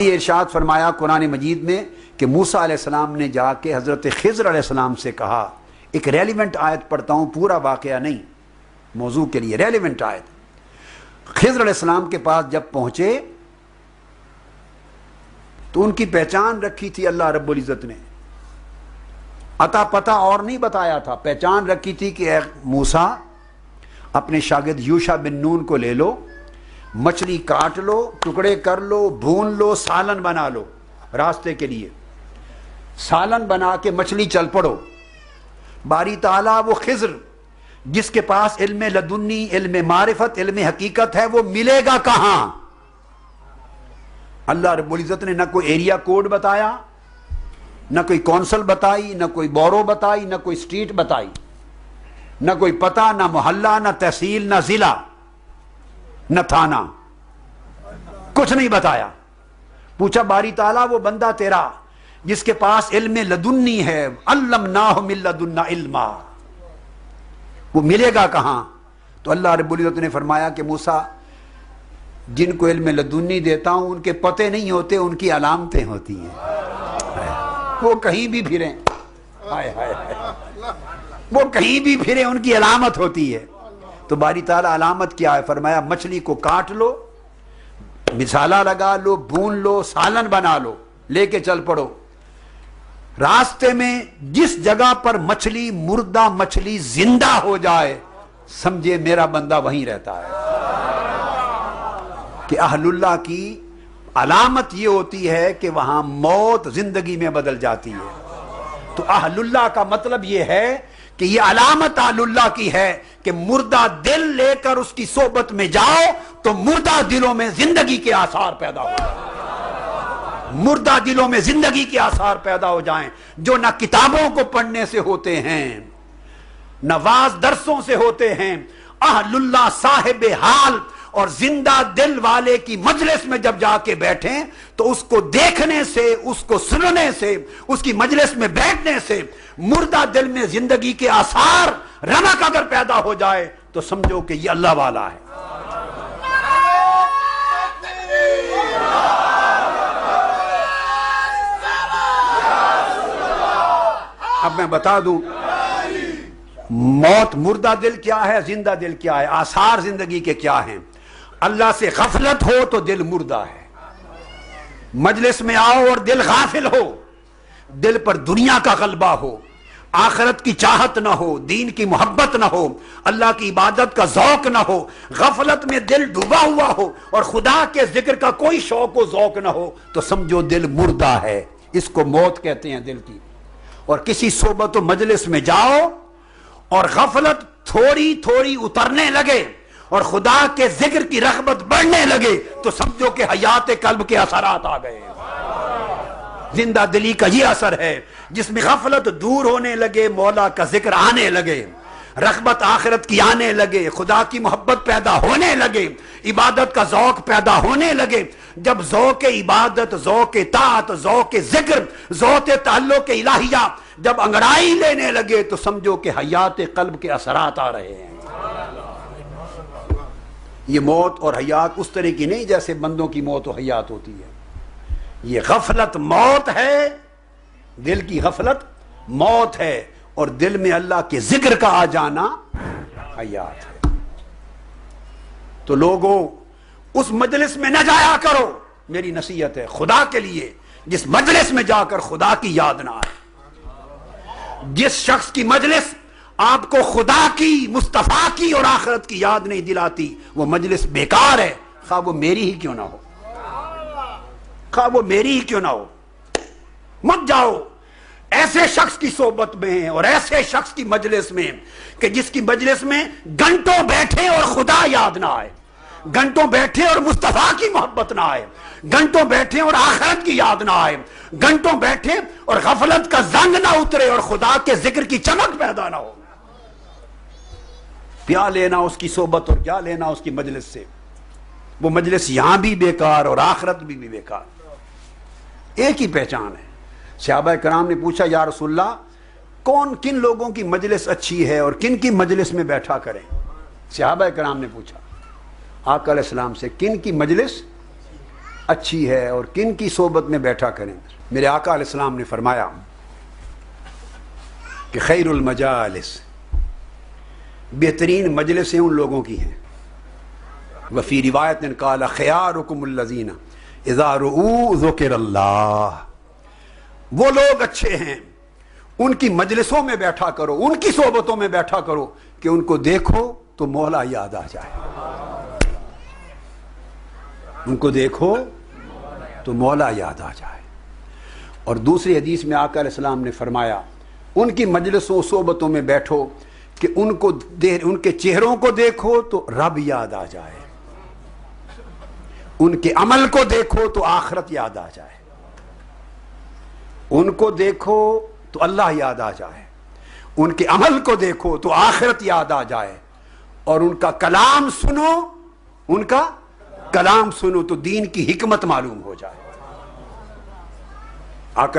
یہ ارشاد فرمایا قرآن مجید میں کہ موسیٰ علیہ السلام نے جا کے حضرت خضر علیہ السلام سے کہا، ایک ریلیونٹ آیت پڑھتا ہوں، پورا واقعہ نہیں، موضوع کے لیے ریلیونٹ آیت۔ خضر علیہ السلام کے پاس جب پہنچے تو ان کی پہچان رکھی تھی اللہ رب العزت نے، عطا پتہ اور نہیں بتایا تھا، پہچان رکھی تھی کہ اے موسیٰ اپنے شاگرد یوشع بن نون کو لے لو، مچھلی کاٹ لو، ٹکڑے کر لو، بھون لو، سالن بنا لو، راستے کے لیے سالن بنا کے مچھلی چل پڑو۔ باری تعالیٰ وہ خضر جس کے پاس علم لدنی، علم معرفت، علم حقیقت ہے، وہ ملے گا کہاں؟ اللہ رب العزت نے نہ کوئی ایریا کوڈ بتایا، نہ کوئی کونسل بتائی، نہ کوئی بورو بتائی، نہ کوئی اسٹریٹ بتائی، نہ کوئی پتہ، نہ محلہ، نہ تحصیل، نہ ضلع، نہ تھانہ، کچھ نہیں بتایا۔ پوچھا باری تعالیٰ وہ بندہ تیرا جس کے پاس علم لدنی ہے، علمناہ من لدنا علما، وہ ملے گا کہاں؟ تو اللہ رب العزت نے فرمایا کہ موسیٰ جن کو علم لدنی دیتا ہوں ان کے پتے نہیں ہوتے، ان کی علامتیں ہوتی ہیں، وہ کہیں بھی پھریں، وہ کہیں بھی پھریں ان کی علامت ہوتی ہے۔ تو باری تعالیٰ علامت کیا ہے؟ فرمایا مچھلی کو کاٹ لو، مسالہ لگا لو، بھون لو، سالن بنا لو، لے کے چل پڑو۔ راستے میں جس جگہ پر مچھلی، مردہ مچھلی زندہ ہو جائے، سمجھے میرا بندہ وہیں رہتا ہے۔ کہ اہل اللہ کی علامت یہ ہوتی ہے کہ وہاں موت زندگی میں بدل جاتی ہے۔ تو اہل اللہ کا مطلب یہ ہے کہ یہ علامت اہل اللہ کی ہے کہ مردہ دل لے کر اس کی صحبت میں جاؤ تو مردہ دلوں میں زندگی کے آثار پیدا ہو جائیں، مردہ دلوں میں زندگی کے آثار پیدا ہو جائیں، جو نہ کتابوں کو پڑھنے سے ہوتے ہیں، نہ واعظ درسوں سے ہوتے ہیں۔ اہل اللہ صاحب حال اور زندہ دل والے کی مجلس میں جب جا کے بیٹھیں تو اس کو دیکھنے سے، اس کو سننے سے، اس کی مجلس میں بیٹھنے سے مردہ دل میں زندگی کے آثار رونق اگر پیدا ہو جائے تو سمجھو کہ یہ اللہ والا ہے۔ اب میں بتا دوں موت، مردہ دل کیا ہے، زندہ دل کیا ہے، آثار زندگی کے کیا ہیں۔ اللہ سے غفلت ہو تو دل مردہ ہے، مجلس میں آؤ اور دل غافل ہو، دل پر دنیا کا غلبہ ہو، آخرت کی چاہت نہ ہو، دین کی محبت نہ ہو، اللہ کی عبادت کا ذوق نہ ہو، غفلت میں دل ڈوبا ہوا ہو اور خدا کے ذکر کا کوئی شوق و ذوق نہ ہو تو سمجھو دل مردہ ہے۔ اس کو موت کہتے ہیں دل کی۔ اور کسی صحبت و مجلس میں جاؤ اور غفلت تھوڑی تھوڑی اترنے لگے اور خدا کے ذکر کی رغبت بڑھنے لگے تو سمجھو کہ حیات قلب کے اثرات آ گئے۔ زندہ دلی کا یہ اثر ہے جس میں غفلت دور ہونے لگے، مولا کا ذکر آنے لگے، رغبت آخرت کی آنے لگے، خدا کی محبت پیدا ہونے لگے، عبادت کا ذوق پیدا ہونے لگے۔ جب ذوق عبادت، ذوق طاعت، ذوق ذکر، ذوق تعلق الہیہ جب انگڑائی لینے لگے تو سمجھو کہ حیات قلب کے اثرات آ رہے ہیں۔ یہ موت اور حیات اس طرح کی نہیں جیسے بندوں کی موت و حیات ہوتی ہے، یہ غفلت موت ہے، دل کی غفلت موت ہے، اور دل میں اللہ کے ذکر کا آ جانا حیات ہے۔ تو لوگوں اس مجلس میں نہ جایا کرو، میری نصیحت ہے خدا کے لیے، جس مجلس میں جا کر خدا کی یاد نہ آئے۔ جس شخص کی مجلس آپ کو خدا کی، مصطفیٰ کی اور آخرت کی یاد نہیں دلاتی وہ مجلس بیکار ہے، خواہ وہ میری ہی کیوں نہ ہو، خواہ وہ میری ہی کیوں نہ ہو۔ مت جاؤ ایسے شخص کی صحبت میں اور ایسے شخص کی مجلس میں کہ جس کی مجلس میں گھنٹوں بیٹھے اور خدا یاد نہ آئے، گھنٹوں بیٹھے اور مصطفیٰ کی محبت نہ آئے، گھنٹوں بیٹھے اور آخرت کی یاد نہ آئے، گھنٹوں بیٹھے اور غفلت کا زنگ نہ اترے اور خدا کے ذکر کی چمک پیدا نہ ہو۔ پیا لینا اس کی صحبت اور کیا لینا اس کی مجلس سے، وہ مجلس یہاں بھی بیکار اور آخرت بھی بیکار۔ ایک ہی پہچان ہے۔ صحابہ کرام نے پوچھا یا رسول اللہ کن لوگوں کی مجلس اچھی ہے اور کن کی مجلس میں بیٹھا کریں؟ صحابہ کرام نے پوچھا آقا علیہ السلام سے کن کی مجلس اچھی ہے اور کن کی صحبت میں بیٹھا کریں. میرے آقا علیہ السلام نے فرمایا کہ خیر المجالس، بہترین مجلسیں ان لوگوں کی ہیں. وفی روایت نے قال خیارکم الذین اذا رؤوا ذکر اللہ، وہ لوگ اچھے ہیں ان کی مجلسوں میں بیٹھا کرو، ان کی صحبتوں میں بیٹھا کرو کہ ان کو دیکھو تو مولا یاد آ جائے. ان کو دیکھو تو مولا یاد آ جائے. اور دوسری حدیث میں آقا علیہ السلام نے فرمایا ان کی مجلسوں صحبتوں میں بیٹھو کہ ان کے چہروں کو دیکھو تو رب یاد آ جائے، ان کے عمل کو دیکھو تو آخرت یاد آ جائے، ان کو دیکھو تو اللہ یاد آ جائے، ان کے عمل کو دیکھو تو آخرت یاد آ جائے، اور ان کا کلام سنو، ان کا کلام سنو تو دین کی حکمت معلوم ہو جائے. آقا